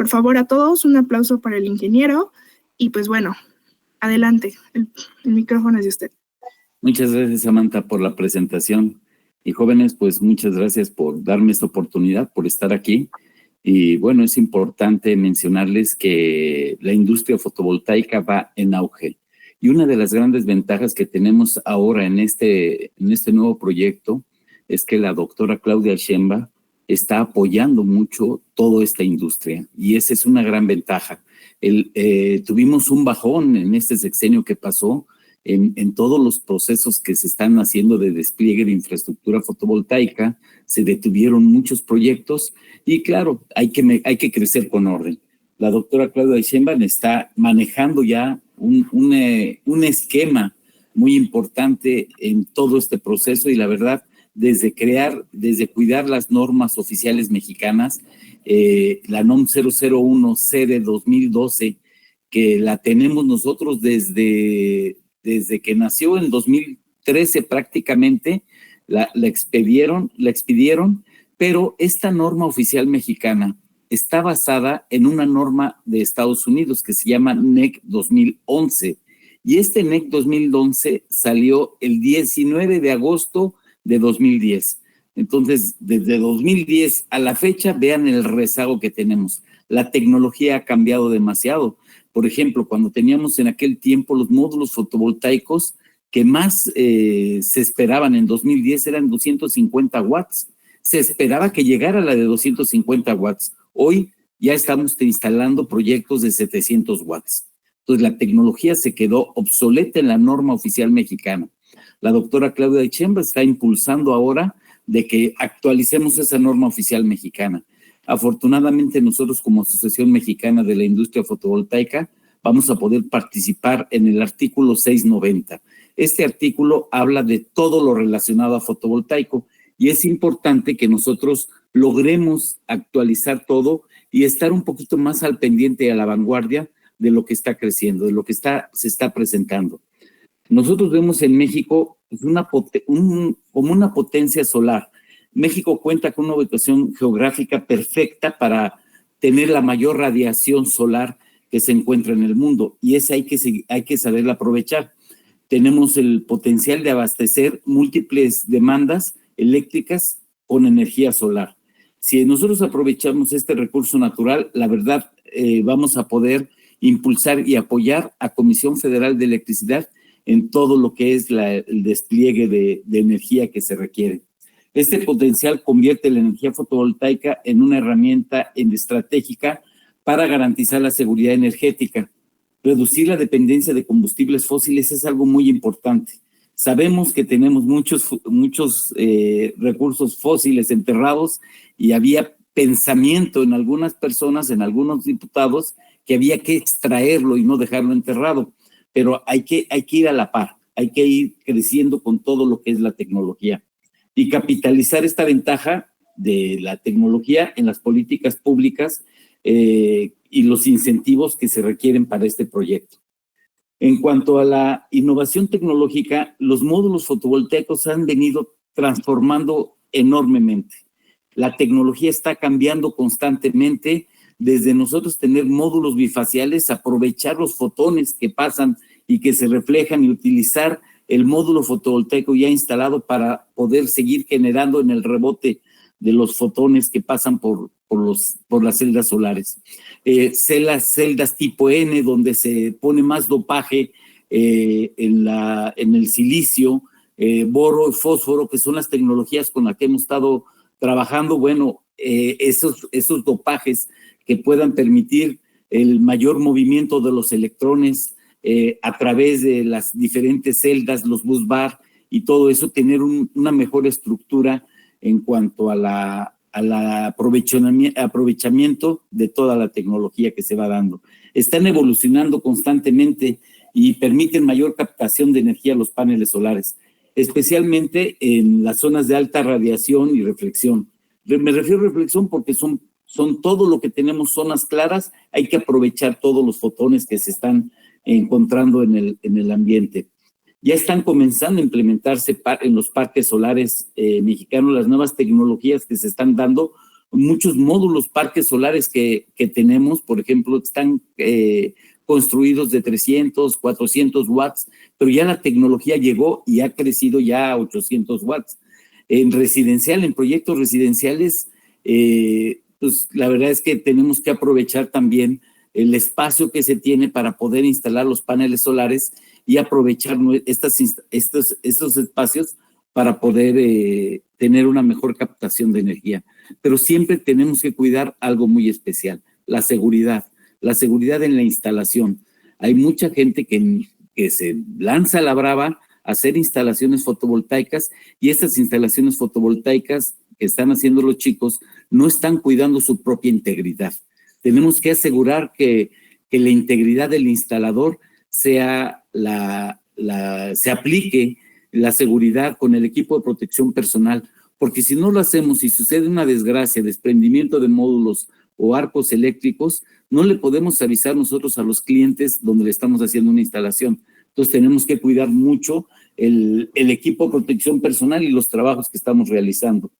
por favor, a todos, un aplauso para el ingeniero. Y pues bueno, adelante, el micrófono es de usted. Muchas gracias, Samantha, por la presentación. Y jóvenes, pues muchas gracias por darme esta oportunidad, por estar aquí. Y bueno, es importante mencionarles que la industria fotovoltaica va en auge. Y una de las grandes ventajas que tenemos ahora en este nuevo proyecto es que la doctora Claudia Sheinbaum está apoyando mucho toda esta industria. Y esa es una gran ventaja. Tuvimos un bajón en este sexenio que pasó, en todos los procesos que se están haciendo de despliegue de infraestructura fotovoltaica. Se detuvieron muchos proyectos y claro, hay que crecer con orden. La doctora Claudia Sheinbaum está manejando ya un esquema muy importante en todo este proceso y la verdad, desde cuidar las normas oficiales mexicanas, la NOM 001C de 2012, que la tenemos nosotros desde que nació en 2013 prácticamente, la expidieron, pero esta norma oficial mexicana está basada en una norma de Estados Unidos que se llama NEC 2011. Y este NEC 2011 salió el 19 de agosto de 2010. Entonces, desde 2010 a la fecha, vean el rezago que tenemos. La tecnología ha cambiado demasiado. Por ejemplo, cuando teníamos en aquel tiempo los módulos fotovoltaicos que más se esperaban en 2010 eran 250 watts. Se esperaba que llegara la de 250 watts. Hoy ya estamos instalando proyectos de 700 watts. Entonces, la tecnología se quedó obsoleta en la norma oficial mexicana. La doctora Claudia Sheinbaum está impulsando ahora de que actualicemos esa norma oficial mexicana. Afortunadamente, nosotros como Asociación Mexicana de la Industria Fotovoltaica vamos a poder participar en el artículo 690. Este artículo habla de todo lo relacionado a fotovoltaico y es importante que nosotros logremos actualizar todo y estar un poquito más al pendiente y a la vanguardia de lo que está creciendo, de lo que se está presentando. Nosotros vemos en México como una potencia solar. México cuenta con una ubicación geográfica perfecta para tener la mayor radiación solar que se encuentra en el mundo y esa hay que saberla aprovechar. Tenemos el potencial de abastecer múltiples demandas eléctricas con energía solar. Si nosotros aprovechamos este recurso natural, la verdad vamos a poder impulsar y apoyar a Comisión Federal de Electricidad en todo lo que es el despliegue de energía que se requiere. Este potencial convierte la energía fotovoltaica en una herramienta estratégica para garantizar la seguridad energética. Reducir la dependencia de combustibles fósiles es algo muy importante. Sabemos que tenemos muchos recursos fósiles enterrados y había pensamiento en algunas personas, en algunos diputados, que había que extraerlo y no dejarlo enterrado. Pero hay que ir a la par, hay que ir creciendo con todo lo que es la tecnología y capitalizar esta ventaja de la tecnología en las políticas públicas y los incentivos que se requieren para este proyecto. En cuanto a la innovación tecnológica, los módulos fotovoltaicos se han venido transformando enormemente. La tecnología está cambiando constantemente, desde nosotros tener módulos bifaciales, aprovechar los fotones que pasan y que se reflejan y utilizar el módulo fotovoltaico ya instalado para poder seguir generando en el rebote de los fotones que pasan por las celdas solares. Celdas tipo N, donde se pone más dopaje en el silicio, boro y fósforo, que son las tecnologías con las que hemos estado trabajando. Bueno, esos dopajes que puedan permitir el mayor movimiento de los electrones a través de las diferentes celdas, los busbar y todo eso, tener una mejor estructura en cuanto al aprovechamiento de toda la tecnología que se va dando. Están evolucionando constantemente y permiten mayor captación de energía los paneles solares, especialmente en las zonas de alta radiación y reflexión. Me refiero a reflexión porque son todo lo que tenemos zonas claras, hay que aprovechar todos los fotones que se están encontrando en el ambiente. Ya están comenzando a implementarse en los parques solares mexicanos las nuevas tecnologías que se están dando, muchos módulos, parques solares que tenemos, por ejemplo, están construidos de 300, 400 watts, pero ya la tecnología llegó y ha crecido ya a 800 watts. En proyectos residenciales, pues la verdad es que tenemos que aprovechar también el espacio que se tiene para poder instalar los paneles solares y aprovechar estos espacios para poder tener una mejor captación de energía. Pero siempre tenemos que cuidar algo muy especial, la seguridad en la instalación. Hay mucha gente que se lanza a la brava a hacer instalaciones fotovoltaicas, y estas instalaciones fotovoltaicas que están haciendo los chicos no están cuidando su propia integridad. Tenemos que asegurar que la integridad del instalador se aplique la seguridad con el equipo de protección personal, porque si no lo hacemos y sucede una desgracia, desprendimiento de módulos o arcos eléctricos, no le podemos avisar nosotros a los clientes donde le estamos haciendo una instalación. Entonces tenemos que cuidar mucho el equipo de protección personal y los trabajos que estamos realizando.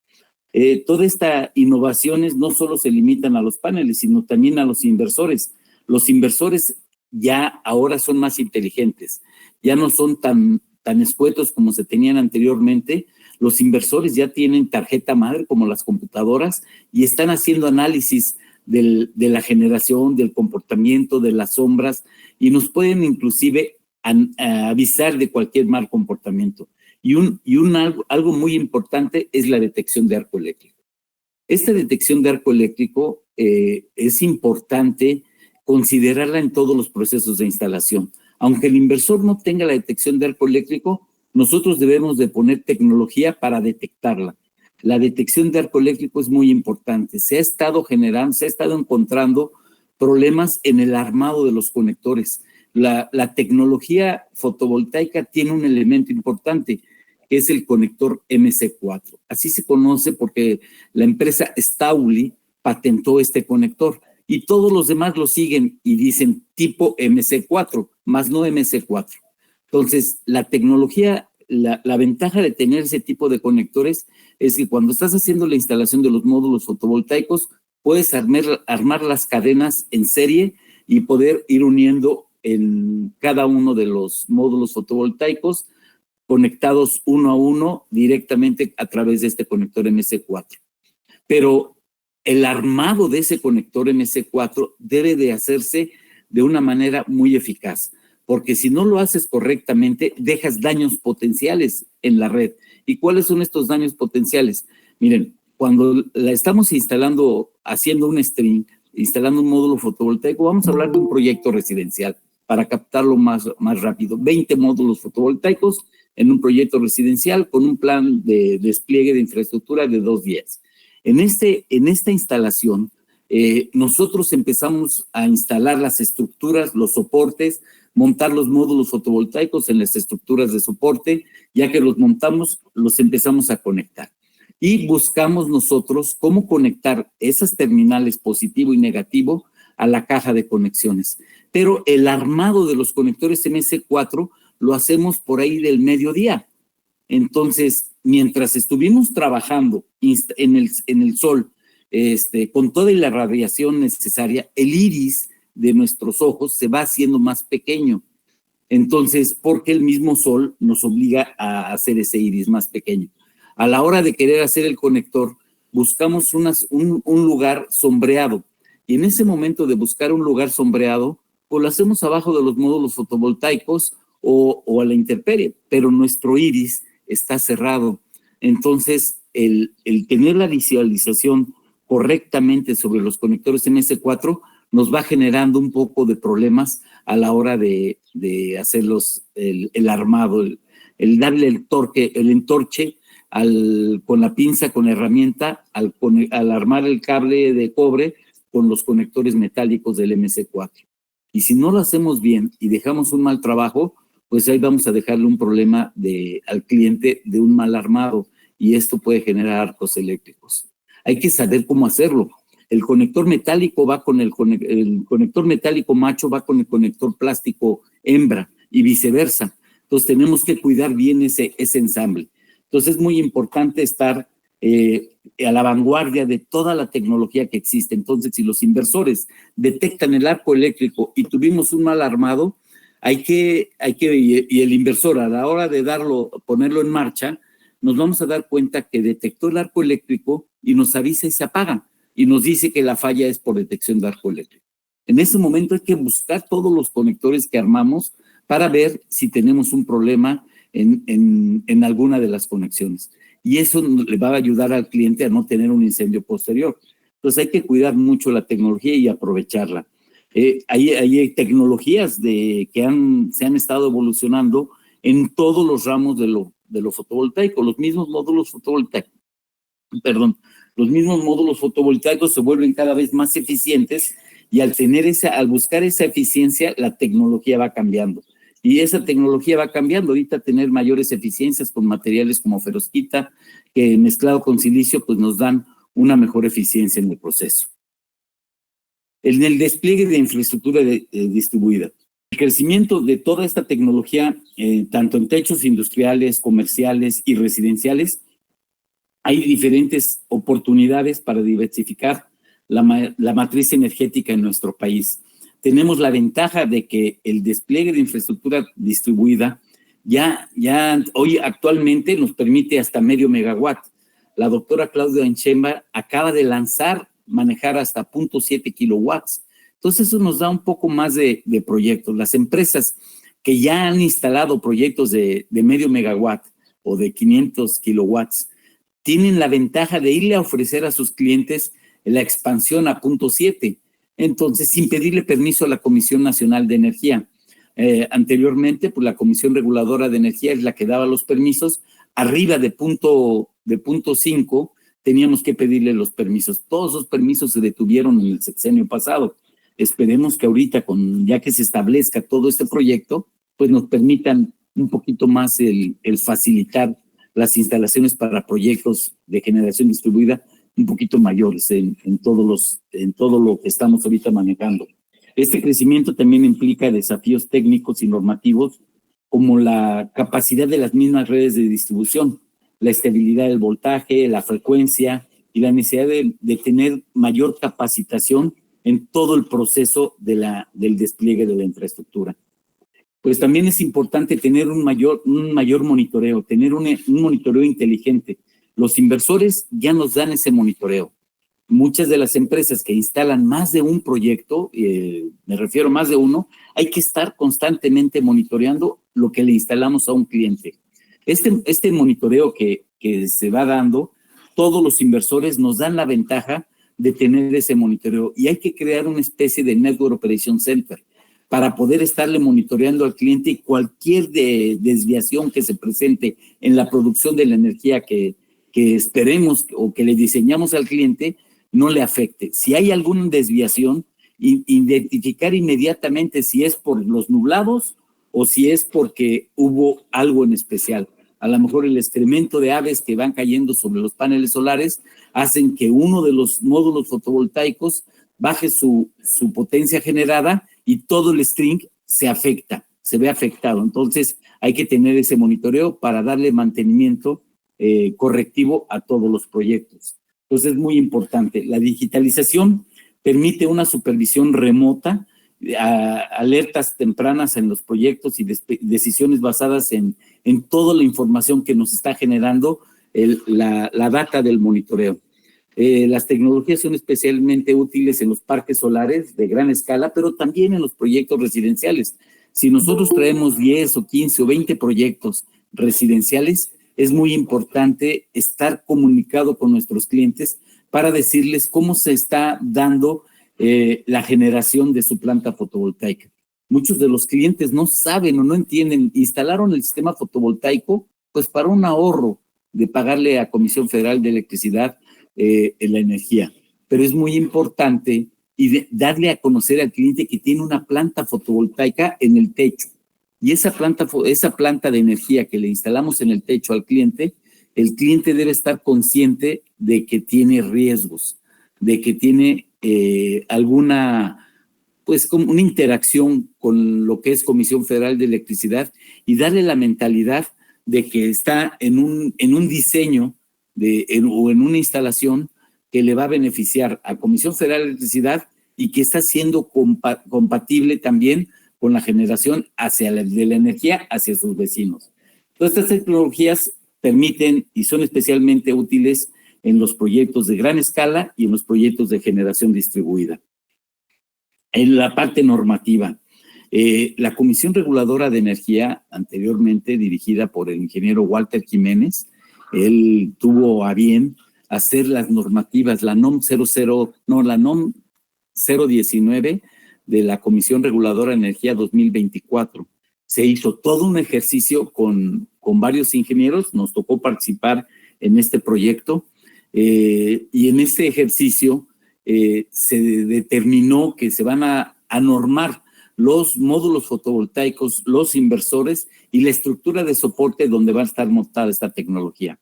Toda esta innovaciones no solo se limitan a los paneles, sino también a los inversores. Los inversores ya ahora son más inteligentes, ya no son tan escuetos como se tenían anteriormente. Los inversores ya tienen tarjeta madre como las computadoras y están haciendo análisis de la generación, del comportamiento, de las sombras, y nos pueden inclusive avisar de cualquier mal comportamiento. Algo muy importante es la detección de arco eléctrico. Esta detección de arco eléctrico es importante considerarla en todos los procesos de instalación. Aunque el inversor no tenga la detección de arco eléctrico, nosotros debemos de poner tecnología para detectarla. La detección de arco eléctrico es muy importante. Se ha estado encontrando problemas en el armado de los conectores. La tecnología fotovoltaica tiene un elemento importante, que es el conector MC4. Así se conoce porque la empresa Stauli patentó este conector y todos los demás lo siguen y dicen tipo MC4, más no MC4. Entonces, la tecnología, la ventaja de tener ese tipo de conectores es que cuando estás haciendo la instalación de los módulos fotovoltaicos, puedes armar las cadenas en serie y poder ir uniendo en cada uno de los módulos fotovoltaicos conectados uno a uno directamente a través de este conector MC4. Pero el armado de ese conector MC4 debe de hacerse de una manera muy eficaz, porque si no lo haces correctamente, dejas daños potenciales en la red. ¿Y cuáles son estos daños potenciales? Miren, cuando la estamos instalando, haciendo un stream, instalando un módulo fotovoltaico, vamos a hablar de un proyecto residencial para captarlo más rápido. 20 módulos fotovoltaicos en un proyecto residencial con un plan de despliegue de infraestructura de 2 días. En esta instalación, nosotros empezamos a instalar las estructuras, los soportes, montar los módulos fotovoltaicos en las estructuras de soporte. Ya que los montamos, los empezamos a conectar. Y buscamos nosotros cómo conectar esas terminales positivo y negativo a la caja de conexiones. Pero el armado de los conectores MC4 lo hacemos por ahí del mediodía. Entonces, mientras estuvimos trabajando en el sol, con toda la radiación necesaria, el iris de nuestros ojos se va haciendo más pequeño. Entonces, porque el mismo sol nos obliga a hacer ese iris más pequeño. A la hora de querer hacer el conector, buscamos un lugar sombreado. Y en ese momento de buscar un lugar sombreado, pues lo hacemos abajo de los módulos fotovoltaicos o a la intemperie, pero nuestro iris está cerrado. Entonces, el tener la visualización correctamente sobre los conectores MS4 nos va generando un poco de problemas a la hora de hacer el armado, el darle el entorche con la pinza, con la herramienta, al armar el cable de cobre con los conectores metálicos del MC4. Y si no lo hacemos bien y dejamos un mal trabajo, pues ahí vamos a dejarle un problema al cliente de un mal armado, y esto puede generar arcos eléctricos. Hay que saber cómo hacerlo. El conector metálico va con el conector metálico macho va con el conector plástico hembra y viceversa. Entonces tenemos que cuidar bien ese ensamble. Entonces es muy importante estar a la vanguardia de toda la tecnología que existe. Entonces, si los inversores detectan el arco eléctrico y tuvimos un mal armado, y el inversor a la hora de ponerlo en marcha, nos vamos a dar cuenta que detectó el arco eléctrico y nos avisa y se apaga y nos dice que la falla es por detección de arco eléctrico. En ese momento hay que buscar todos los conectores que armamos para ver si tenemos un problema en alguna de las conexiones. Y eso le va a ayudar al cliente a no tener un incendio posterior. Entonces hay que cuidar mucho la tecnología y aprovecharla. Hay tecnologías que se han estado evolucionando en todos los ramos de lo fotovoltaico. Los mismos módulos fotovoltaicos se vuelven cada vez más eficientes y al buscar esa eficiencia, la tecnología va cambiando. Y esa tecnología va cambiando. Ahorita tener mayores eficiencias con materiales como ferrosquita, que mezclado con silicio, pues nos dan una mejor eficiencia en el proceso. En el despliegue de infraestructura distribuida. El crecimiento de toda esta tecnología, tanto en techos industriales, comerciales y residenciales, hay diferentes oportunidades para diversificar la matriz energética en nuestro país. Tenemos la ventaja de que el despliegue de infraestructura distribuida ya hoy actualmente nos permite hasta medio megawatt. La doctora Claudia Sheinbaum acaba de manejar hasta 0.7 kilowatts. Entonces eso nos da un poco más de proyectos. Las empresas que ya han instalado proyectos de medio megawatt o de 500 kilowatts tienen la ventaja de irle a ofrecer a sus clientes la expansión a 0.7. Entonces, sin pedirle permiso a la Comisión Nacional de Energía. Anteriormente, pues la Comisión Reguladora de Energía es la que daba los permisos. Arriba de 0.5 teníamos que pedirle los permisos. Todos esos permisos se detuvieron en el sexenio pasado. Esperemos que ahorita, ya que se establezca todo este proyecto, pues nos permitan un poquito más el facilitar las instalaciones para proyectos de generación distribuida un poquito mayores en todo lo que estamos ahorita manejando. Este crecimiento también implica desafíos técnicos y normativos como la capacidad de las mismas redes de distribución, la estabilidad del voltaje, la frecuencia y la necesidad de tener mayor capacitación en todo el proceso del despliegue de la infraestructura. Pues también es importante tener un mayor monitoreo, tener un monitoreo inteligente. Los inversores ya nos dan ese monitoreo. Muchas de las empresas que instalan más de un proyecto, me refiero a más de uno, hay que estar constantemente monitoreando lo que le instalamos a un cliente. Este monitoreo que se va dando, todos los inversores nos dan la ventaja de tener ese monitoreo y hay que crear una especie de Network Operation Center para poder estarle monitoreando al cliente y cualquier desviación que se presente en la producción de la energía que esperemos o que le diseñamos al cliente no le afecte. Si hay alguna desviación, identificar inmediatamente si es por los nublados o si es porque hubo algo en especial. A lo mejor el excremento de aves que van cayendo sobre los paneles solares hacen que uno de los módulos fotovoltaicos baje su potencia generada y todo el string se ve afectado. Entonces hay que tener ese monitoreo para darle mantenimiento correctivo a todos los proyectos. Entonces es muy importante. La digitalización permite una supervisión remota, alertas tempranas en los proyectos y decisiones basadas en toda la información que nos está generando la data del monitoreo. Las tecnologías son especialmente útiles en los parques solares de gran escala, pero también en los proyectos residenciales. Si nosotros traemos 10 o 15 o 20 proyectos residenciales, es muy importante estar comunicado con nuestros clientes para decirles cómo se está dando la generación de su planta fotovoltaica. Muchos de los clientes no saben o no entienden, instalaron el sistema fotovoltaico pues para un ahorro de pagarle a Comisión Federal de Electricidad la energía, pero es muy importante darle a conocer al cliente que tiene una planta fotovoltaica en el techo. Y esa planta de energía que le instalamos en el techo al cliente, el cliente debe estar consciente de que tiene riesgos, de que tiene alguna, pues como una interacción con lo que es Comisión Federal de Electricidad y darle la mentalidad de que está en un diseño o en una instalación que le va a beneficiar a Comisión Federal de Electricidad y que está siendo compatible también con la generación de la energía hacia sus vecinos. Todas estas tecnologías permiten y son especialmente útiles en los proyectos de gran escala y en los proyectos de generación distribuida. En la parte normativa, la Comisión Reguladora de Energía, anteriormente dirigida por el ingeniero Walter Jiménez, él tuvo a bien hacer las normativas, la NOM 019 de la Comisión Reguladora de Energía 2024. Se hizo todo un ejercicio con varios ingenieros, nos tocó participar en este proyecto y en este ejercicio se determinó que se van a normar los módulos fotovoltaicos, los inversores y la estructura de soporte donde va a estar montada esta tecnología.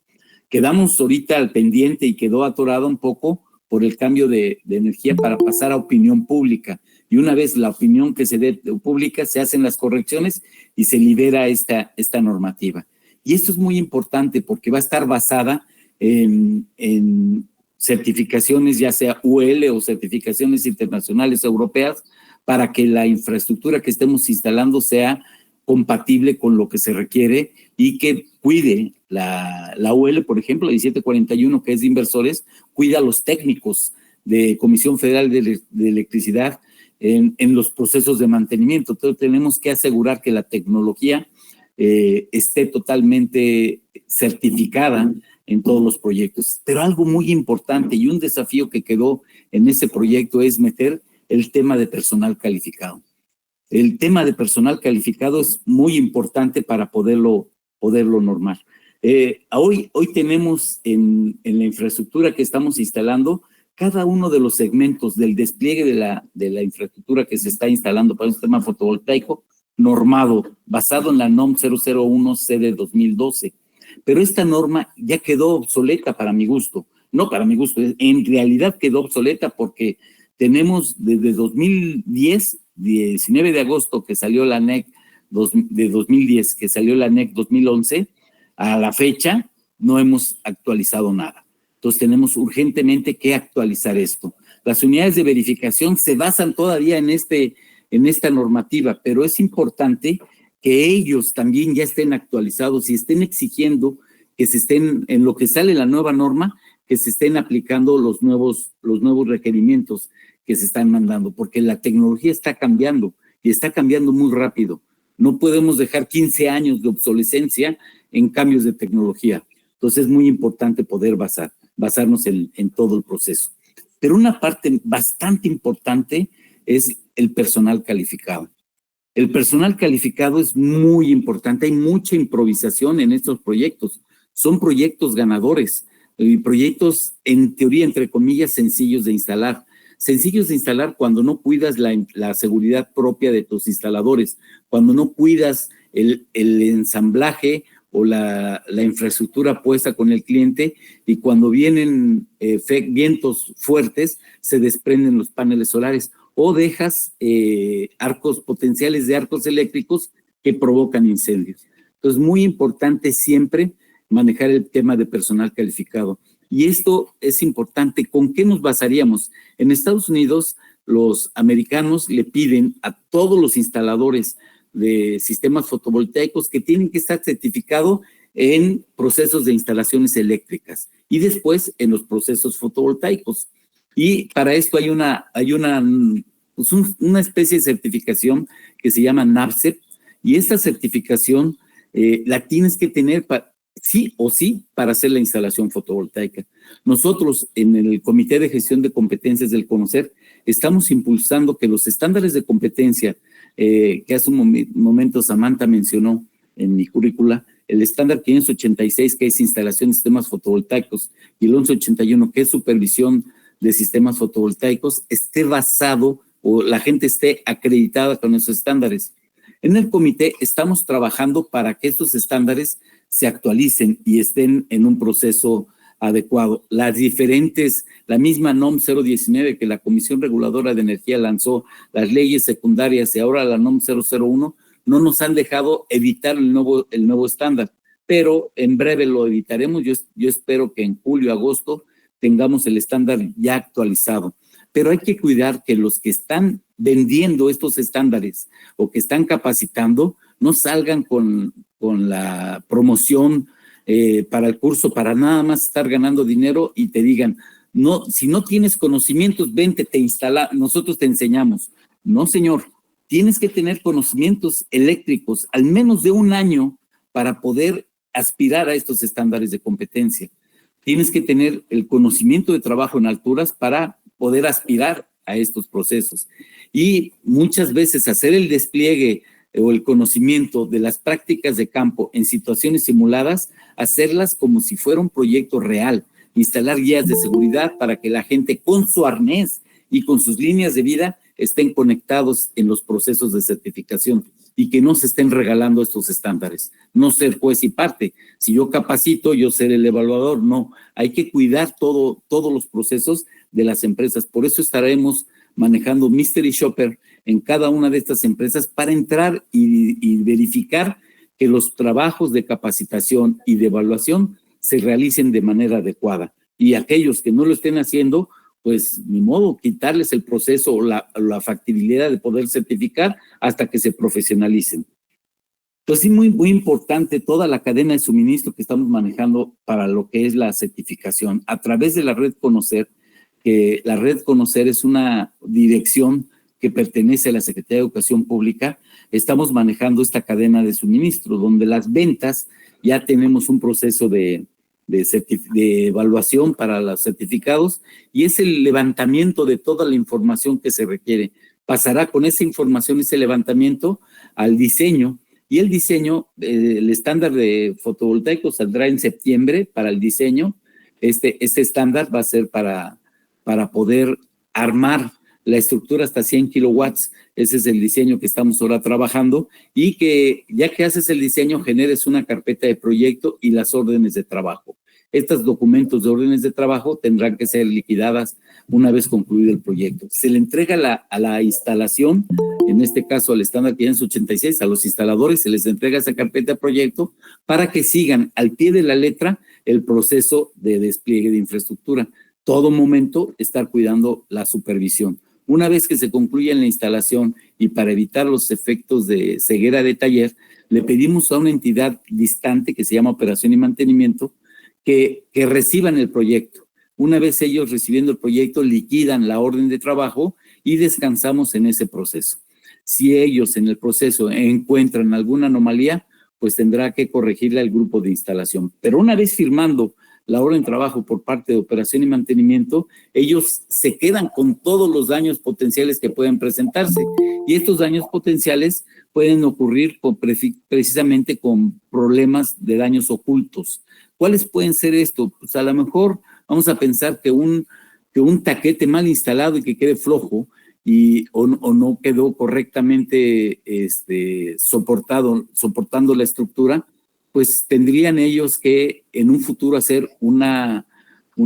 Quedamos ahorita al pendiente y quedó atorado un poco por el cambio de energía para pasar a opinión pública. Y una vez la opinión que se dé pública, se hacen las correcciones y se libera esta normativa. Y esto es muy importante porque va a estar basada en certificaciones, ya sea UL o certificaciones internacionales europeas, para que la infraestructura que estemos instalando sea compatible con lo que se requiere y que cuide la UL, por ejemplo, la 1741, que es de inversores, cuida a los técnicos de Comisión Federal de Electricidad en los procesos de mantenimiento. Entonces tenemos que asegurar que la tecnología esté totalmente certificada en todos los proyectos. Pero algo muy importante y un desafío que quedó en ese proyecto es meter el tema de personal calificado. El tema de personal calificado es muy importante para poderlo normar. Hoy tenemos en la infraestructura que estamos instalando, cada uno de los segmentos del despliegue de la infraestructura que se está instalando para un sistema fotovoltaico normado, basado en la NOM 001C de 2012. Pero esta norma ya quedó obsoleta para mi gusto. No para mi gusto, en realidad quedó obsoleta porque tenemos desde 2010, 19 de agosto que salió la NEC de 2010, que salió la NEC 2011, a la fecha no hemos actualizado nada. Entonces tenemos urgentemente que actualizar esto. Las unidades de verificación se basan todavía en esta normativa, pero es importante que ellos también ya estén actualizados y estén exigiendo que se estén, en lo que sale la nueva norma, que se estén aplicando los nuevos requerimientos que se están mandando, porque la tecnología está cambiando y está cambiando muy rápido. No podemos dejar 15 años de obsolescencia en cambios de tecnología. Entonces es muy importante poder basarnos en todo el proceso. Pero una parte bastante importante es el personal calificado. El personal calificado es muy importante. Hay mucha improvisación en estos proyectos. Son proyectos ganadores y proyectos, en teoría, entre comillas, sencillos de instalar. Sencillos de instalar cuando no cuidas la seguridad propia de tus instaladores, cuando no cuidas el ensamblaje o la infraestructura puesta con el cliente, y cuando vienen vientos fuertes se desprenden los paneles solares o dejas arcos potenciales de arcos eléctricos que provocan incendios. Entonces, muy importante siempre manejar el tema de personal calificado. Y esto es importante. ¿Con qué nos basaríamos? En Estados Unidos, los americanos le piden a todos los instaladores de sistemas fotovoltaicos que tienen que estar certificados en procesos de instalaciones eléctricas y después en los procesos fotovoltaicos. Y para esto hay una especie de certificación que se llama NABCEP, y esta certificación la tienes que tener sí o sí para hacer la instalación fotovoltaica. Nosotros en el Comité de Gestión de Competencias del CONOCER estamos impulsando que los estándares de competencia que hace un momento Samantha mencionó en mi currícula, el estándar 586, que es instalación de sistemas fotovoltaicos, y el 1181, que es supervisión de sistemas fotovoltaicos, esté basado o la gente esté acreditada con esos estándares. En el comité estamos trabajando para que estos estándares se actualicen y estén en un proceso adecuado. La misma NOM 019 que la Comisión Reguladora de Energía lanzó, las leyes secundarias y ahora la NOM 001, no nos han dejado evitar el nuevo estándar. pero en breve lo evitaremos. Yo espero que en julio, agosto tengamos el estándar ya actualizado. Pero hay que cuidar que los que están vendiendo estos estándares o que están capacitando no salgan con la promoción para el curso, para nada más estar ganando dinero y te digan, no, si no tienes conocimientos, vente, te instala, nosotros te enseñamos. No, señor, tienes que tener conocimientos eléctricos al menos de un año para poder aspirar a estos estándares de competencia. Tienes que tener el conocimiento de trabajo en alturas para poder aspirar a estos procesos. Y muchas veces hacer el despliegue o el conocimiento de las prácticas de campo en situaciones simuladas, hacerlas como si fuera un proyecto real, instalar guías de seguridad para que la gente con su arnés y con sus líneas de vida estén conectados en los procesos de certificación y que no se estén regalando estos estándares. No ser juez y parte. Si yo capacito, yo ser el evaluador. No, hay que cuidar todos los procesos de las empresas. Por eso estaremos manejando Mystery Shopper en cada una de estas empresas para entrar y verificar que los trabajos de capacitación y de evaluación se realicen de manera adecuada. Y aquellos que no lo estén haciendo, pues ni modo, quitarles el proceso o la factibilidad de poder certificar hasta que se profesionalicen. Entonces, sí, muy importante toda la cadena de suministro que estamos manejando para lo que es la certificación a través de la Red Conocer, que la Red Conocer es una dirección que pertenece a la Secretaría de Educación Pública. Estamos manejando esta cadena de suministro, donde las ventas ya tenemos un proceso de evaluación para los certificados y es el levantamiento de toda la información que se requiere. Pasará con esa información, ese levantamiento, al diseño, y el diseño, el estándar de fotovoltaico saldrá en septiembre para el diseño. Este estándar va a ser para poder armar la estructura hasta 100 kilowatts. Ese es el diseño que estamos ahora trabajando y que ya que haces el diseño generes una carpeta de proyecto y las órdenes de trabajo. Estos documentos de órdenes de trabajo tendrán que ser liquidadas una vez concluido el proyecto. Se le entrega a la instalación, en este caso al estándar 586, a los instaladores se les entrega esa carpeta de proyecto para que sigan al pie de la letra el proceso de despliegue de infraestructura. Todo momento estar cuidando la supervisión. Una vez que se concluya la instalación y para evitar los efectos de ceguera de taller, le pedimos a una entidad distante que se llama Operación y Mantenimiento que reciban el proyecto. Una vez ellos recibiendo el proyecto, liquidan la orden de trabajo y descansamos en ese proceso. Si ellos en el proceso encuentran alguna anomalía, pues tendrá que corregirla el grupo de instalación. Pero una vez firmando la orden de trabajo por parte de Operación y Mantenimiento, ellos se quedan con todos los daños potenciales que pueden presentarse. Y estos daños potenciales pueden ocurrir precisamente con problemas de daños ocultos. ¿Cuáles pueden ser estos? Pues a lo mejor vamos a pensar que un taquete mal instalado y que quede flojo o no quedó correctamente soportando la estructura, pues tendrían ellos que en un futuro hacer una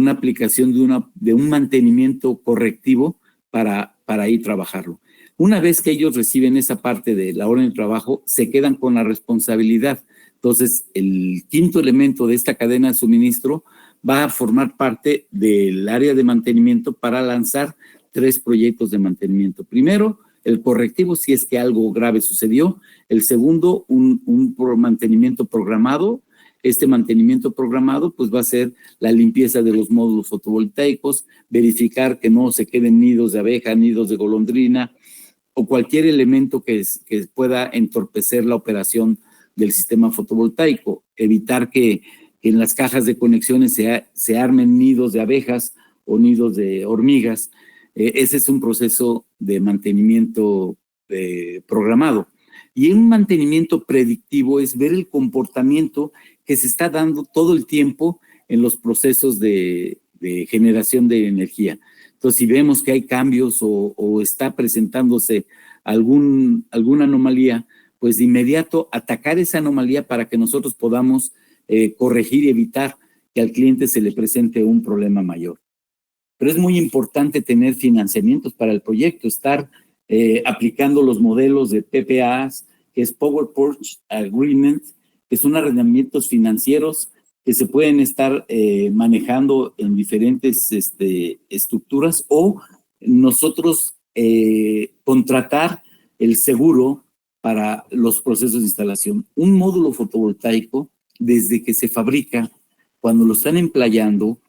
aplicación de un mantenimiento correctivo para ahí trabajarlo. Una vez que ellos reciben esa parte de la orden de trabajo, se quedan con la responsabilidad. Entonces, el quinto elemento de esta cadena de suministro va a formar parte del área de mantenimiento para lanzar 3 proyectos de mantenimiento. Primero, el correctivo si es que algo grave sucedió. El segundo, un mantenimiento programado. Este mantenimiento programado pues va a ser la limpieza de los módulos fotovoltaicos, verificar que no se queden nidos de abeja, nidos de golondrina o cualquier elemento que pueda entorpecer la operación del sistema fotovoltaico, evitar que en las cajas de conexiones se armen nidos de abejas o nidos de hormigas. Ese es un proceso de mantenimiento programado. Y un mantenimiento predictivo es ver el comportamiento que se está dando todo el tiempo en los procesos de generación de energía. Entonces, si vemos que hay cambios o está presentándose alguna anomalía, pues de inmediato atacar esa anomalía para que nosotros podamos corregir y evitar que al cliente se le presente un problema mayor. Pero es muy importante tener financiamientos para el proyecto, estar aplicando los modelos de PPAs, que es Power Purchase Agreement, que son arrendamientos financieros que se pueden estar manejando en diferentes estructuras, o nosotros contratar el seguro para los procesos de instalación. Un módulo fotovoltaico, desde que se fabrica, cuando lo están emplayando,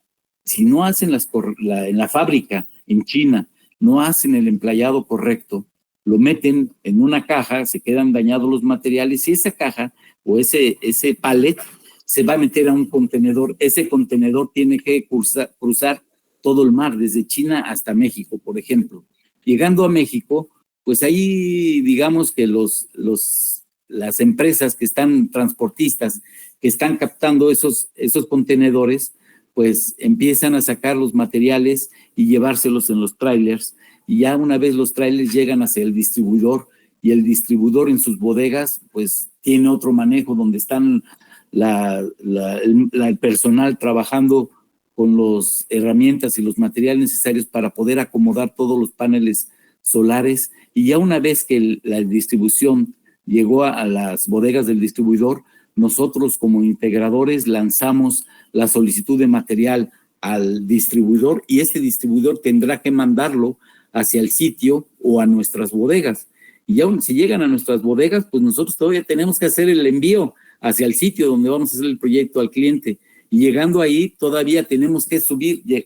si no hacen en la fábrica, en China, no hacen el emplayado correcto, lo meten en una caja, se quedan dañados los materiales, y esa caja o ese pallet se va a meter a un contenedor. Ese contenedor tiene que cruzar todo el mar, desde China hasta México, por ejemplo. Llegando a México, pues ahí digamos que las empresas que están transportistas, que están captando esos contenedores, pues empiezan a sacar los materiales y llevárselos en los trailers, y ya una vez los trailers llegan hacia el distribuidor, y el distribuidor en sus bodegas pues tiene otro manejo, donde están el personal trabajando con las herramientas y los materiales necesarios para poder acomodar todos los paneles solares. Y ya una vez que la distribución llegó a las bodegas del distribuidor, nosotros como integradores lanzamos la solicitud de material al distribuidor, y este distribuidor tendrá que mandarlo hacia el sitio o a nuestras bodegas. Y ya si llegan a nuestras bodegas, pues nosotros todavía tenemos que hacer el envío hacia el sitio donde vamos a hacer el proyecto al cliente. Y llegando ahí, todavía tenemos que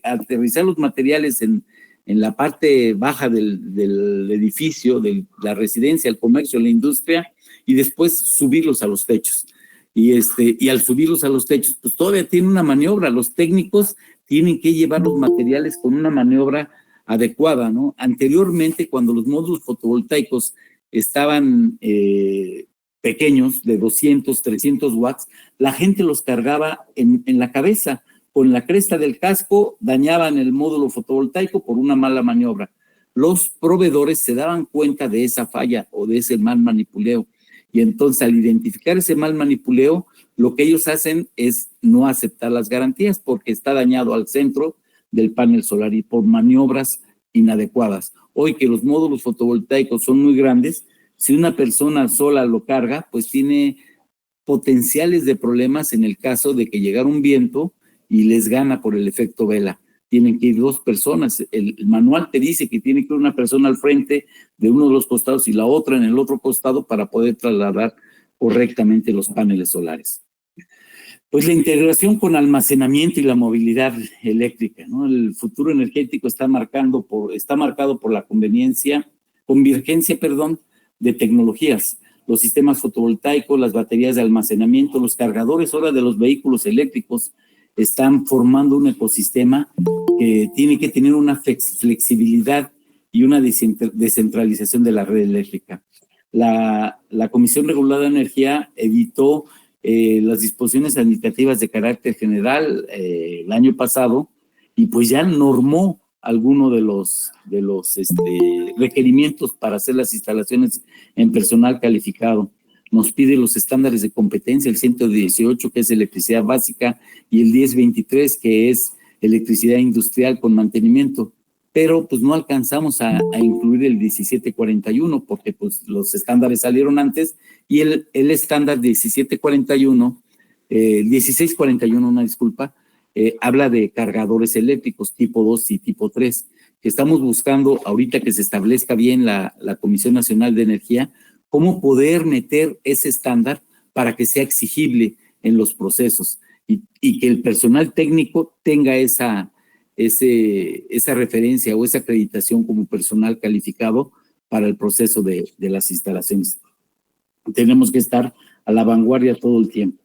aterrizar los materiales en la parte baja del edificio, de la residencia, el comercio, la industria, y después subirlos a los techos. Y al subirlos a los techos, pues todavía tiene una maniobra. Los técnicos tienen que llevar los materiales con una maniobra adecuada, ¿no? Anteriormente, cuando los módulos fotovoltaicos estaban pequeños, de 200, 300 watts, la gente los cargaba en la cabeza. Con la cresta del casco dañaban el módulo fotovoltaico por una mala maniobra. Los proveedores se daban cuenta de esa falla o de ese mal manipuleo. Y entonces, al identificar ese mal manipuleo, lo que ellos hacen es no aceptar las garantías, porque está dañado al centro del panel solar y por maniobras inadecuadas. Hoy que los módulos fotovoltaicos son muy grandes, si una persona sola lo carga, pues tiene potenciales de problemas en el caso de que llegara un viento y les gana por el efecto vela. Tienen que ir dos personas. El manual te dice que tiene que ir una persona al frente de uno de los costados y la otra en el otro costado para poder trasladar correctamente los paneles solares. Pues la integración con almacenamiento y la movilidad eléctrica, ¿no? El futuro energético está marcado por la convergencia de tecnologías. Los sistemas fotovoltaicos, las baterías de almacenamiento, los cargadores ahora de los vehículos eléctricos están formando un ecosistema que tiene que tener una flexibilidad y una descentralización de la red eléctrica. La Comisión Reguladora de Energía editó las disposiciones administrativas de carácter general el año pasado, y pues ya normó alguno de los requerimientos para hacer las instalaciones en personal calificado. Nos pide los estándares de competencia, el 118, que es electricidad básica, y el 1023, que es electricidad industrial con mantenimiento. Pero pues no alcanzamos a incluir el 1741, porque pues los estándares salieron antes, y el estándar 1641, una disculpa, habla de cargadores eléctricos tipo 2 y tipo 3, que estamos buscando ahorita que se establezca bien la Comisión Nacional de Energía, cómo poder meter ese estándar para que sea exigible en los procesos y que el personal técnico tenga esa referencia o esa acreditación como personal calificado para el proceso de las instalaciones. Tenemos que estar a la vanguardia todo el tiempo.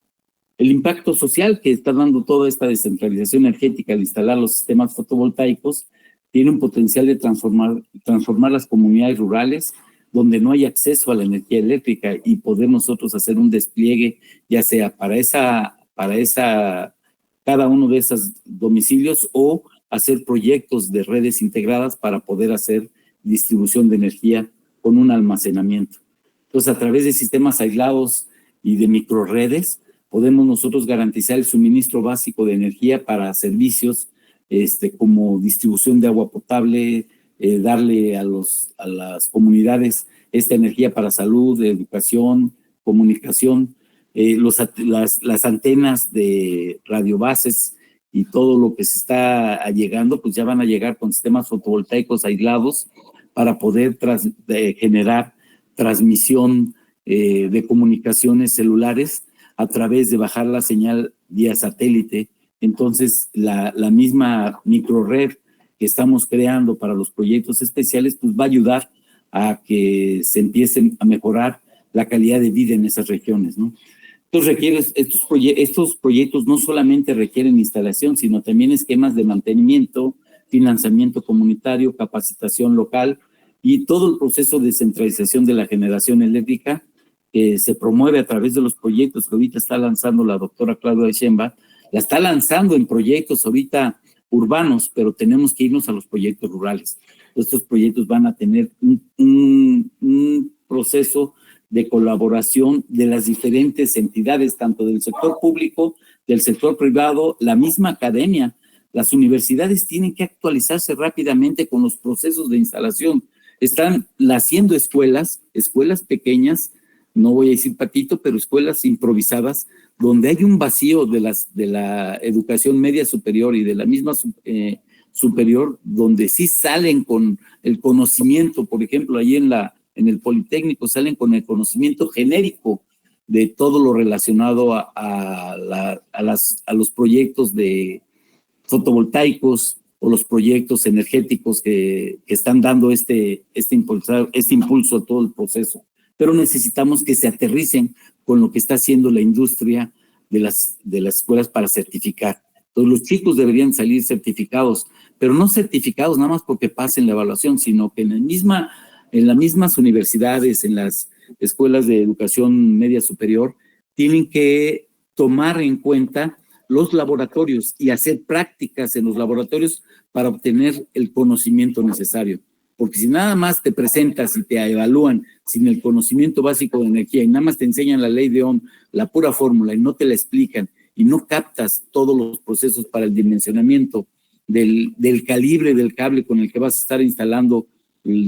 El impacto social que está dando toda esta descentralización energética al instalar los sistemas fotovoltaicos tiene un potencial de transformar las comunidades rurales donde no hay acceso a la energía eléctrica, y poder nosotros hacer un despliegue, ya sea para cada uno de esos domicilios, o hacer proyectos de redes integradas para poder hacer distribución de energía con un almacenamiento. Entonces, a través de sistemas aislados y de microredes, podemos nosotros garantizar el suministro básico de energía para servicios como distribución de agua potable, darle a las comunidades esta energía para salud, educación, comunicación, las antenas de radiobases y todo lo que se está llegando, pues ya van a llegar con sistemas fotovoltaicos aislados para poder generar transmisión de comunicaciones celulares a través de bajar la señal vía satélite. Entonces, la misma microred que estamos creando para los proyectos especiales, pues va a ayudar a que se empiecen a mejorar la calidad de vida en esas regiones, ¿no? Estos proyectos no solamente requieren instalación, sino también esquemas de mantenimiento, financiamiento comunitario, capacitación local y todo el proceso de centralización de la generación eléctrica que se promueve a través de los proyectos que ahorita está lanzando la doctora Claudia Sheinbaum. La está lanzando en proyectos ahorita urbanos, pero tenemos que irnos a los proyectos rurales. Estos proyectos van a tener un proceso de colaboración de las diferentes entidades, tanto del sector público, del sector privado, la misma academia. Las universidades tienen que actualizarse rápidamente con los procesos de instalación. Están haciendo escuelas pequeñas, no voy a decir patito, pero escuelas improvisadas, donde hay un vacío de la educación media superior y de la misma superior, donde sí salen con el conocimiento, por ejemplo, ahí en el Politécnico salen con el conocimiento genérico de todo lo relacionado a los proyectos de fotovoltaicos o los proyectos energéticos que están dando este impulso a todo el proceso. Pero necesitamos que se aterricen con lo que está haciendo la industria de las escuelas para certificar. Entonces, los chicos deberían salir certificados, pero no certificados nada más porque pasen la evaluación, sino que en las mismas universidades, en las escuelas de educación media superior, tienen que tomar en cuenta los laboratorios y hacer prácticas en los laboratorios para obtener el conocimiento necesario. Porque si nada más te presentas y te evalúan sin el conocimiento básico de energía y nada más te enseñan la ley de Ohm, la pura fórmula, y no te la explican y no captas todos los procesos para el dimensionamiento del calibre del cable con el que vas a estar instalando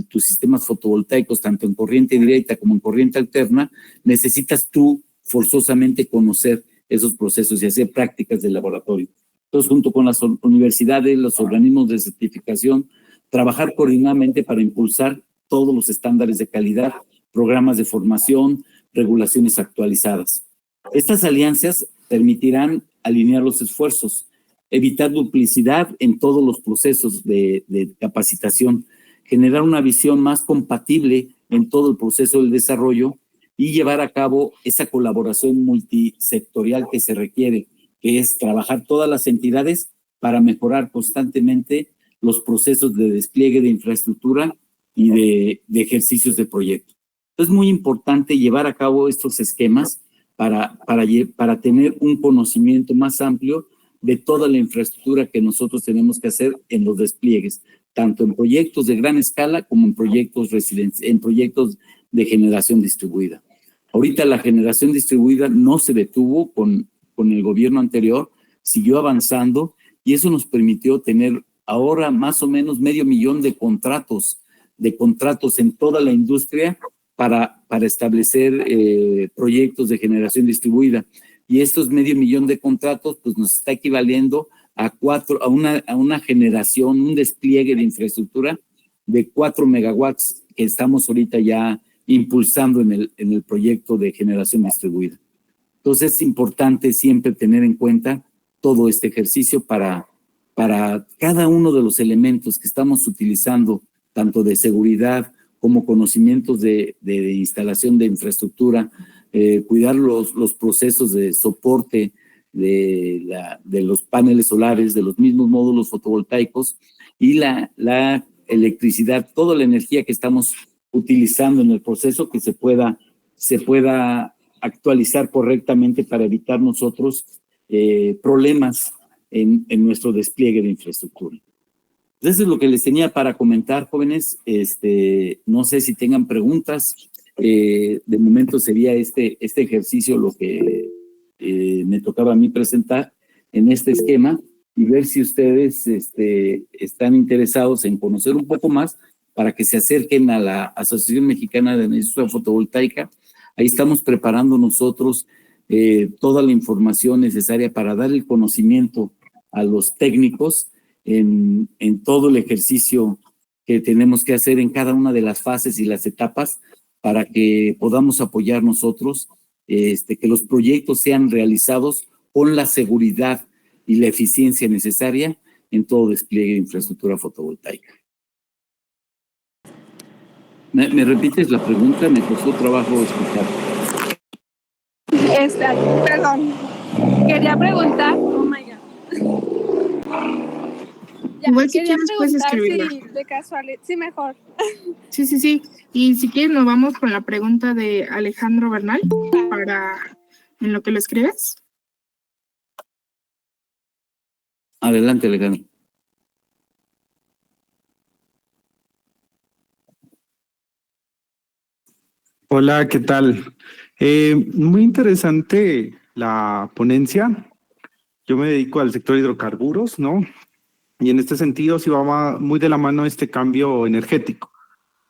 tus sistemas fotovoltaicos, tanto en corriente directa como en corriente alterna, necesitas tú forzosamente conocer esos procesos y hacer prácticas de laboratorio. Entonces, junto con las universidades, los organismos de certificación, trabajar coordinadamente para impulsar todos los estándares de calidad, programas de formación, regulaciones actualizadas. Estas alianzas permitirán alinear los esfuerzos, evitar duplicidad en todos los procesos de capacitación, generar una visión más compatible en todo el proceso del desarrollo y llevar a cabo esa colaboración multisectorial que se requiere, que es trabajar todas las entidades para mejorar constantemente los procesos de despliegue de infraestructura y de ejercicios de proyecto. Entonces, es muy importante llevar a cabo estos esquemas para tener un conocimiento más amplio de toda la infraestructura que nosotros tenemos que hacer en los despliegues, tanto en proyectos de gran escala como en proyectos de generación distribuida. Ahorita la generación distribuida no se detuvo con el gobierno anterior, siguió avanzando y eso nos permitió tener ahora más o menos 500,000 de contratos en toda la industria para establecer proyectos de generación distribuida. Y estos 500,000 de contratos pues nos está equivaliendo a una generación, un despliegue de infraestructura de 4 megawatts que estamos ahorita ya impulsando en el proyecto de generación distribuida. Entonces es importante siempre tener en cuenta todo este ejercicio para cada uno de los elementos que estamos utilizando, tanto de seguridad como conocimientos de instalación de infraestructura, cuidar los procesos de soporte de los paneles solares, de los mismos módulos fotovoltaicos y la electricidad, toda la energía que estamos utilizando en el proceso, que se pueda actualizar correctamente para evitar nosotros problemas en nuestro despliegue de infraestructura. Eso es lo que les tenía para comentar, jóvenes. No sé si tengan preguntas. De momento sería este ejercicio lo que me tocaba a mí presentar en este esquema y ver si ustedes están interesados en conocer un poco más para que se acerquen a la Asociación Mexicana de Energía Fotovoltaica. Ahí estamos preparando nosotros toda la información necesaria para dar el conocimiento a los técnicos en todo el ejercicio que tenemos que hacer en cada una de las fases y las etapas para que podamos apoyar nosotros, que los proyectos sean realizados con la seguridad y la eficiencia necesaria en todo despliegue de infraestructura fotovoltaica. ¿Me repites la pregunta? Me costó trabajo escuchar. Perdón. Quería preguntar. Oh my God. Igual si quieres puedes escribirla. De casualidad. Sí, mejor. Sí. Y si quieres nos vamos con la pregunta de Alejandro Bernal en lo que lo escribes. Adelante, Alejandro. Hola, ¿qué tal? Muy interesante la ponencia. Yo me dedico al sector hidrocarburos, ¿no? Y en este sentido sí va muy de la mano este cambio energético.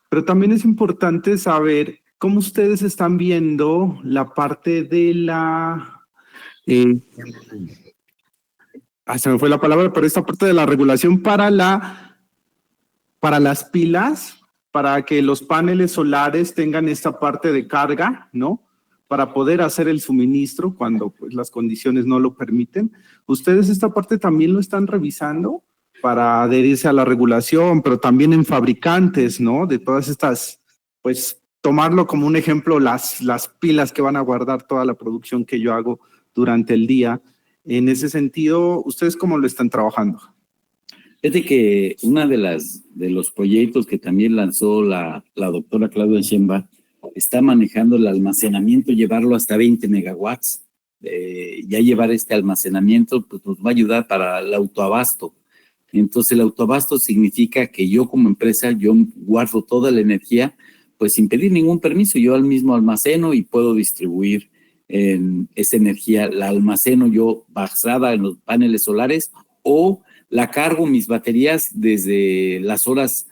Pero también es importante saber cómo ustedes están viendo la parte de la... se me fue la palabra, pero esta parte de la regulación para las pilas, para que los paneles solares tengan esta parte de carga, ¿no? Para poder hacer el suministro cuando pues, las condiciones no lo permiten. ¿Ustedes esta parte también lo están revisando para adherirse a la regulación, pero también en fabricantes, ¿no? De todas estas, pues tomarlo como un ejemplo, las pilas que van a guardar toda la producción que yo hago durante el día. En ese sentido, ¿ustedes cómo lo están trabajando? Fíjate que una de los proyectos que también lanzó la doctora Claudia Sheinbaum está manejando el almacenamiento, llevarlo hasta 20 megawatts. Ya llevar este almacenamiento pues, nos va a ayudar para el autoabasto. Entonces el autoabasto significa que yo como empresa, yo guardo toda la energía pues sin pedir ningún permiso. Yo al mismo almaceno y puedo distribuir esa energía. La almaceno yo basada en los paneles solares o la cargo mis baterías desde las horas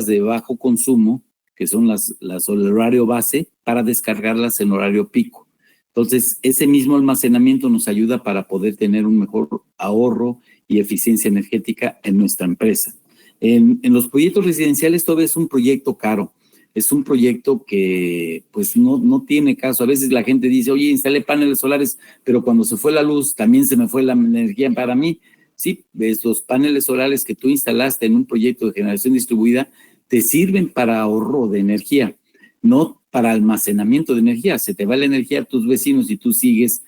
de bajo consumo, que son las horario base, para descargarlas en horario pico. Entonces, ese mismo almacenamiento nos ayuda para poder tener un mejor ahorro y eficiencia energética en nuestra empresa. En los proyectos residenciales todavía es un proyecto caro. Es un proyecto que pues no tiene caso. A veces la gente dice, oye, instalé paneles solares, pero cuando se fue la luz también se me fue la energía para mí. Sí, estos paneles solares que tú instalaste en un proyecto de generación distribuida te sirven para ahorro de energía, no para almacenamiento de energía. Se te va la energía a tus vecinos y tú sigues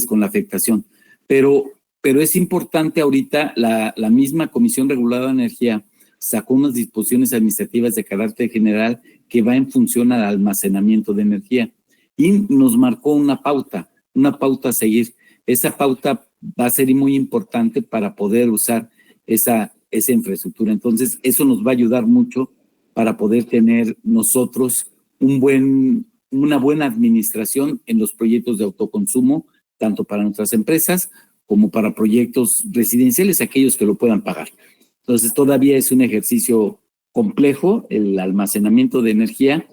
con la afectación. Pero es importante ahorita, la misma Comisión Reguladora de Energía sacó unas disposiciones administrativas de carácter general que va en función al almacenamiento de energía y nos marcó una pauta a seguir. Esa pauta va a ser muy importante para poder usar esa infraestructura. Entonces, eso nos va a ayudar mucho para poder tener nosotros una buena administración en los proyectos de autoconsumo, tanto para nuestras empresas como para proyectos residenciales, aquellos que lo puedan pagar. Entonces, todavía es un ejercicio complejo el almacenamiento de energía,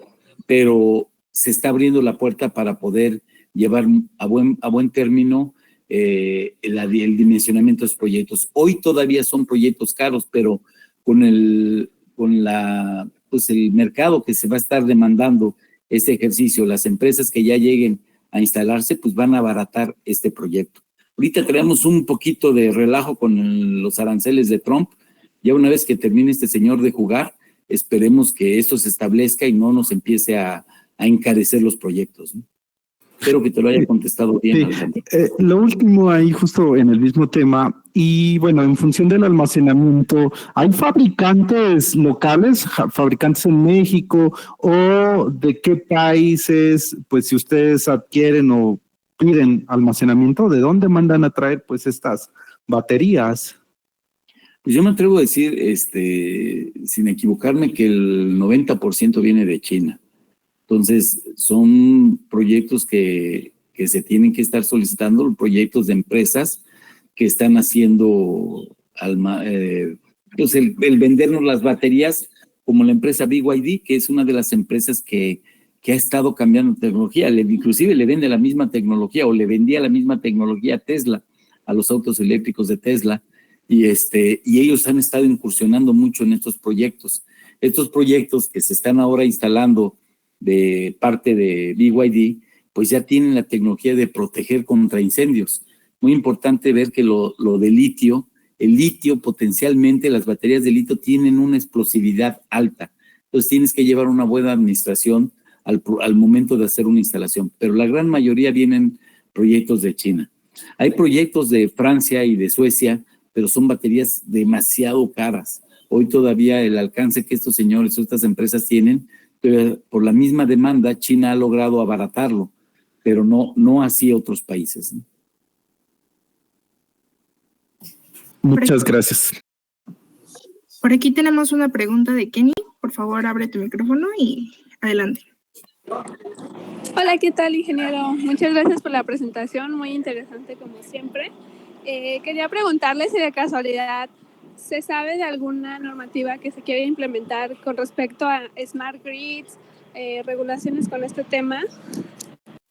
pero se está abriendo la puerta para poder llevar a buen término el dimensionamiento de los proyectos. Hoy todavía son proyectos caros, pero con el mercado que se va a estar demandando este ejercicio, las empresas que ya lleguen a instalarse, pues van a abaratar este proyecto. Ahorita tenemos un poquito de relajo con los aranceles de Trump. Ya una vez que termine este señor de jugar, esperemos que esto se establezca y no nos empiece a encarecer los proyectos, ¿no? Espero que te lo haya contestado bien. Sí. Lo último ahí justo en el mismo tema y bueno, en función del almacenamiento, ¿hay fabricantes locales, fabricantes en México o de qué países, pues si ustedes adquieren o piden almacenamiento, de dónde mandan a traer pues estas baterías? Pues yo me atrevo a decir, sin equivocarme, que el 90% viene de China. Entonces, son proyectos que se tienen que estar solicitando, proyectos de empresas que están haciendo pues el vendernos las baterías, como la empresa BYD, que es una de las empresas que que ha estado cambiando tecnología, inclusive le vende la misma tecnología o le vendía la misma tecnología a Tesla, a los autos eléctricos de Tesla, y ellos han estado incursionando mucho en estos proyectos que se están ahora instalando de parte de BYD, pues ya tienen la tecnología de proteger contra incendios. Muy importante ver que lo de litio, el litio potencialmente, las baterías de litio tienen una explosividad alta, entonces tienes que llevar una buena administración al momento de hacer una instalación, pero la gran mayoría vienen proyectos de China. Hay proyectos de Francia y de Suecia, pero son baterías demasiado caras. Hoy todavía el alcance que estos señores o estas empresas tienen, por la misma demanda, China ha logrado abaratarlo, pero no así otros países, ¿no? Muchas gracias. Por aquí tenemos una pregunta de Kenny. Por favor, abre tu micrófono y adelante. Hola, ¿qué tal, ingeniero? Muchas gracias por la presentación, muy interesante como siempre. Quería preguntarle si de casualidad se sabe de alguna normativa que se quiere implementar con respecto a smart grids, regulaciones con este tema.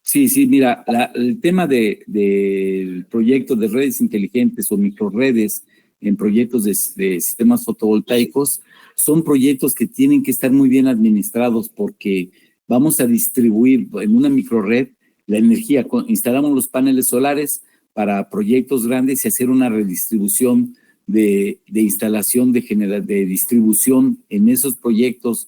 Sí, mira, el tema del proyecto de redes inteligentes o microredes en proyectos de sistemas fotovoltaicos son proyectos que tienen que estar muy bien administrados porque vamos a distribuir en una microred la energía. Instalamos los paneles solares para proyectos grandes y hacer una redistribución de instalación de distribución en esos proyectos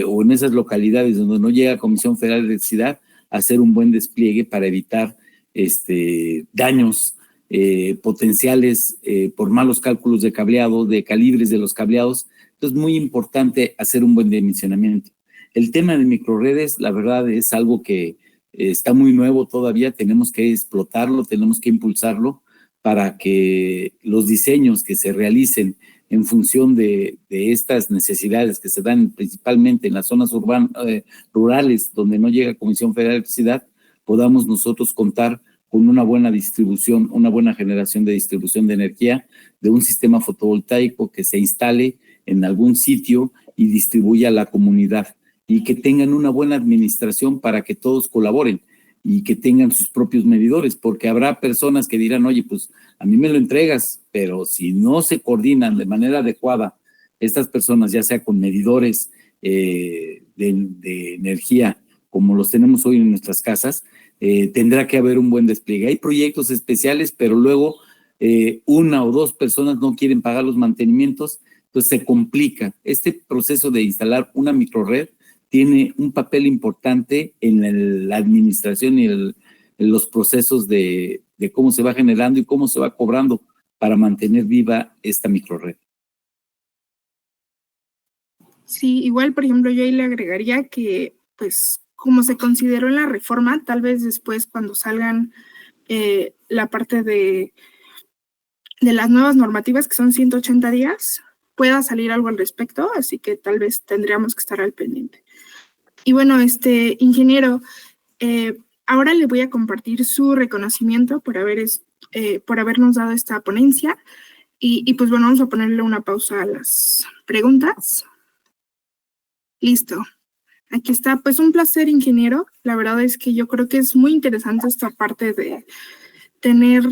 o en esas localidades donde no llega Comisión Federal de Electricidad, hacer un buen despliegue para evitar daños potenciales por malos cálculos de cableado, de calibres de los cableados. Entonces, es muy importante hacer un buen dimensionamiento. El tema de microredes, la verdad, es algo que está muy nuevo todavía, tenemos que explotarlo, tenemos que impulsarlo para que los diseños que se realicen en función de estas necesidades que se dan principalmente en las zonas rurales donde no llega Comisión Federal de Electricidad, podamos nosotros contar con una buena distribución, una buena generación de distribución de energía de un sistema fotovoltaico que se instale en algún sitio y distribuya a la comunidad y que tengan una buena administración para que todos colaboren y que tengan sus propios medidores, porque habrá personas que dirán, oye, pues a mí me lo entregas, pero si no se coordinan de manera adecuada estas personas, ya sea con medidores de energía, como los tenemos hoy en nuestras casas, tendrá que haber un buen despliegue. Hay proyectos especiales, pero luego una o dos personas no quieren pagar los mantenimientos, entonces se complica. Este proceso de instalar una microred tiene un papel importante en la administración y en los procesos de cómo se va generando y cómo se va cobrando para mantener viva esta microred. Sí, igual, por ejemplo, yo ahí le agregaría que, pues, como se consideró en la reforma, tal vez después cuando salgan la parte de las nuevas normativas, que son 180 días, pueda salir algo al respecto, así que tal vez tendríamos que estar al pendiente. Y bueno, ingeniero, ahora le voy a compartir su reconocimiento por habernos dado esta ponencia y pues bueno, vamos a ponerle una pausa a las preguntas. Listo. Aquí está, pues un placer, ingeniero. La verdad es que yo creo que es muy interesante esta parte de tener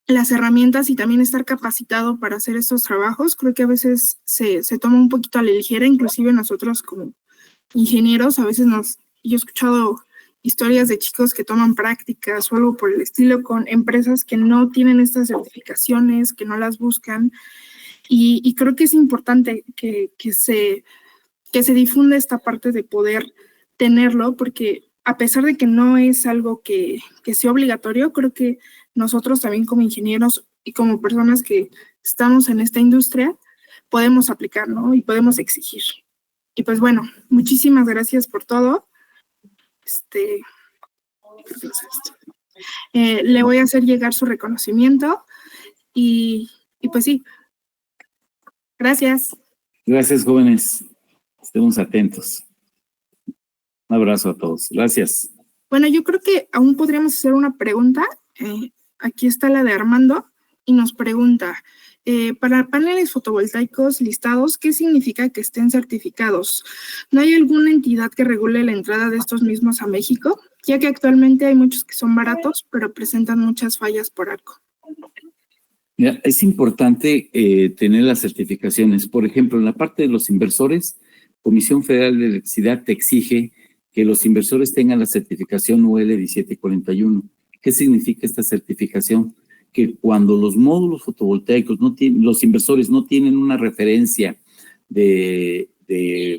las herramientas y también estar capacitado para hacer estos trabajos. Creo que a veces se toma un poquito a la ligera, inclusive nosotros como ingenieros, a veces yo he escuchado historias de chicos que toman prácticas o algo por el estilo con empresas que no tienen estas certificaciones, que no las buscan, y creo que es importante que se difunda esta parte de poder tenerlo, porque a pesar de que no es algo que sea obligatorio, creo que nosotros también como ingenieros y como personas que estamos en esta industria podemos aplicar, ¿no? Y podemos exigir. Y pues bueno, muchísimas gracias por todo. Le voy a hacer llegar su reconocimiento y pues sí. Gracias. Gracias, jóvenes. Estemos atentos. Un abrazo a todos. Gracias. Bueno, yo creo que aún podríamos hacer una pregunta. Aquí está la de Armando y nos pregunta, para paneles fotovoltaicos listados, ¿qué significa que estén certificados? ¿No hay alguna entidad que regule la entrada de estos mismos a México? Ya que actualmente hay muchos que son baratos, pero presentan muchas fallas por arco. Mira, es importante tener las certificaciones. Por ejemplo, en la parte de los inversores, Comisión Federal de Electricidad te exige que los inversores tengan la certificación UL 1741. ¿Qué significa esta certificación? Que cuando los módulos fotovoltaicos los inversores no tienen una referencia de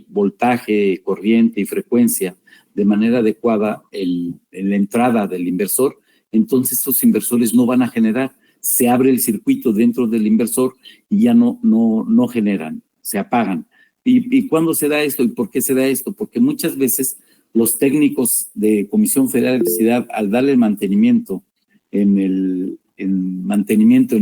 voltaje, corriente y frecuencia de manera adecuada en la entrada del inversor, entonces estos inversores no van a generar. Se abre el circuito dentro del inversor y ya no generan, se apagan. ¿Y cuándo se da esto? ¿Y por qué se da esto? Porque muchas veces los técnicos de Comisión Federal de Electricidad, al darle mantenimiento en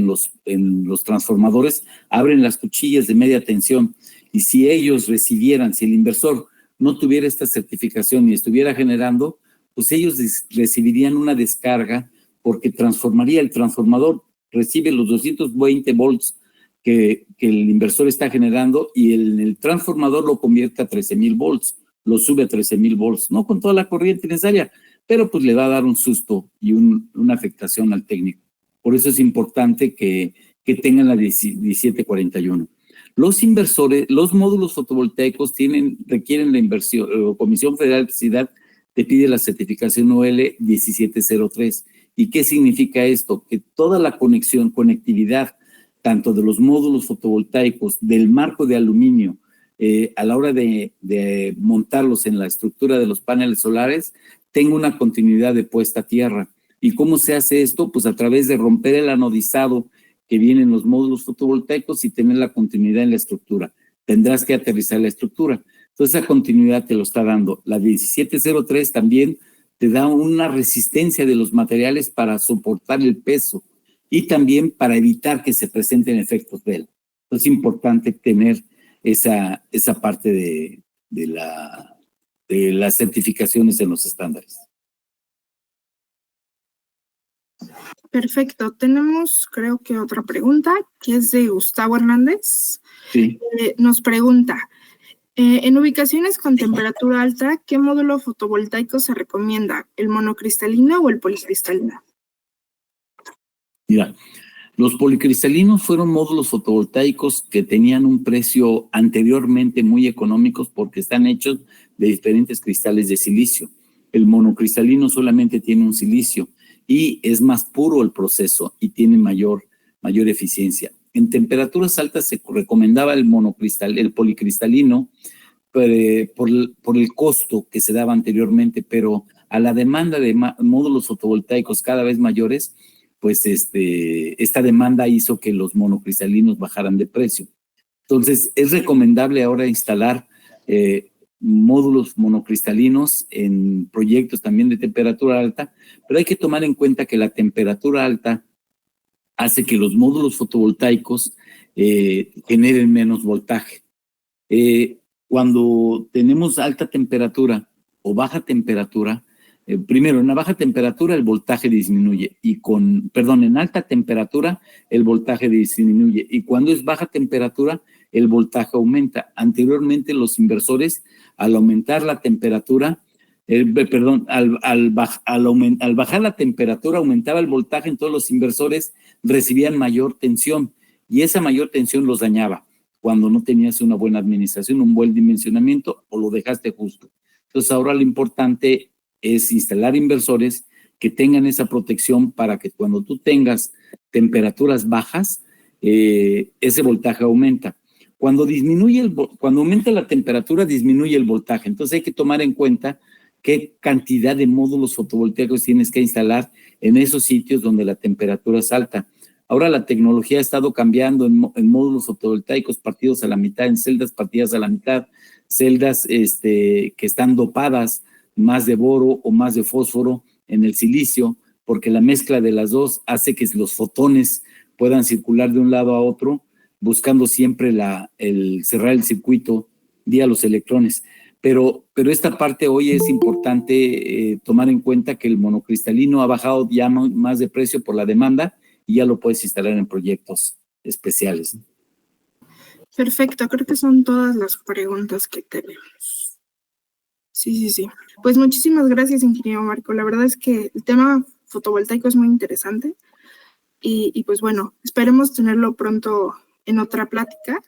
los transformadores, abren las cuchillas de media tensión. Y si ellos recibieran, si el inversor no tuviera esta certificación y estuviera generando, pues ellos recibirían una descarga porque transformaría el transformador, recibe los 220 volts que el inversor está generando y el transformador lo convierte a 13,000 volts, lo sube a 13,000 volts, no con toda la corriente necesaria, pero pues le va a dar un susto y una afectación al técnico. Por eso es importante que tengan la 1741. Los inversores, los módulos fotovoltaicos requieren la inversión. Comisión Federal de Electricidad te pide la certificación UL 1703. ¿Y qué significa esto? Que toda la conectividad, tanto de los módulos fotovoltaicos, del marco de aluminio, a la hora de montarlos en la estructura de los paneles solares, tenga una continuidad de puesta a tierra. ¿Y cómo se hace esto? Pues a través de romper el anodizado que viene en los módulos fotovoltaicos y tener la continuidad en la estructura. Tendrás que aterrizar la estructura. Entonces, esa continuidad te lo está dando. La 1703 también te da una resistencia de los materiales para soportar el peso y también para evitar que se presenten efectos Bell. Entonces, es importante tener esa parte de las certificaciones en los estándares. Perfecto. Tenemos, creo que otra pregunta, que es de Gustavo Hernández. Sí. Nos pregunta, en ubicaciones con temperatura alta, ¿qué módulo fotovoltaico se recomienda? ¿El monocristalino o el policristalino? Mira, los policristalinos fueron módulos fotovoltaicos que tenían un precio anteriormente muy económicos porque están hechos de diferentes cristales de silicio. El monocristalino solamente tiene un silicio y es más puro el proceso y tiene mayor eficiencia. En temperaturas altas se recomendaba el policristalino por el costo que se daba anteriormente, pero a la demanda de módulos fotovoltaicos cada vez mayores, pues esta demanda hizo que los monocristalinos bajaran de precio. Entonces, es recomendable ahora instalar módulos monocristalinos en proyectos también de temperatura alta, pero hay que tomar en cuenta que la temperatura alta hace que los módulos fotovoltaicos generen menos voltaje. Cuando tenemos alta temperatura o baja temperatura, primero, en la baja temperatura el voltaje disminuye en alta temperatura el voltaje disminuye y cuando es baja temperatura el voltaje aumenta. Anteriormente los inversores al aumentar la temperatura, al bajar la temperatura aumentaba el voltaje, entonces los inversores recibían mayor tensión y esa mayor tensión los dañaba cuando no tenías una buena administración, un buen dimensionamiento o lo dejaste justo. Entonces ahora lo importante es instalar inversores que tengan esa protección para que cuando tú tengas temperaturas bajas, ese voltaje aumenta. Cuando aumenta la temperatura, disminuye el voltaje. Entonces hay que tomar en cuenta qué cantidad de módulos fotovoltaicos tienes que instalar en esos sitios donde la temperatura es alta. Ahora la tecnología ha estado cambiando en módulos fotovoltaicos partidos a la mitad, en celdas partidas a la mitad, celdas que están dopadas más de boro o más de fósforo en el silicio, porque la mezcla de las dos hace que los fotones puedan circular de un lado a otro, buscando siempre el cerrar el circuito vía los electrones. Pero esta parte hoy es importante tomar en cuenta que el monocristalino ha bajado ya más de precio por la demanda y ya lo puedes instalar en proyectos especiales, ¿no? Perfecto, creo que son todas las preguntas que tenemos. Sí. Pues muchísimas gracias, ingeniero Marco. La verdad es que el tema fotovoltaico es muy interesante y pues bueno, esperemos tenerlo pronto en otra plática.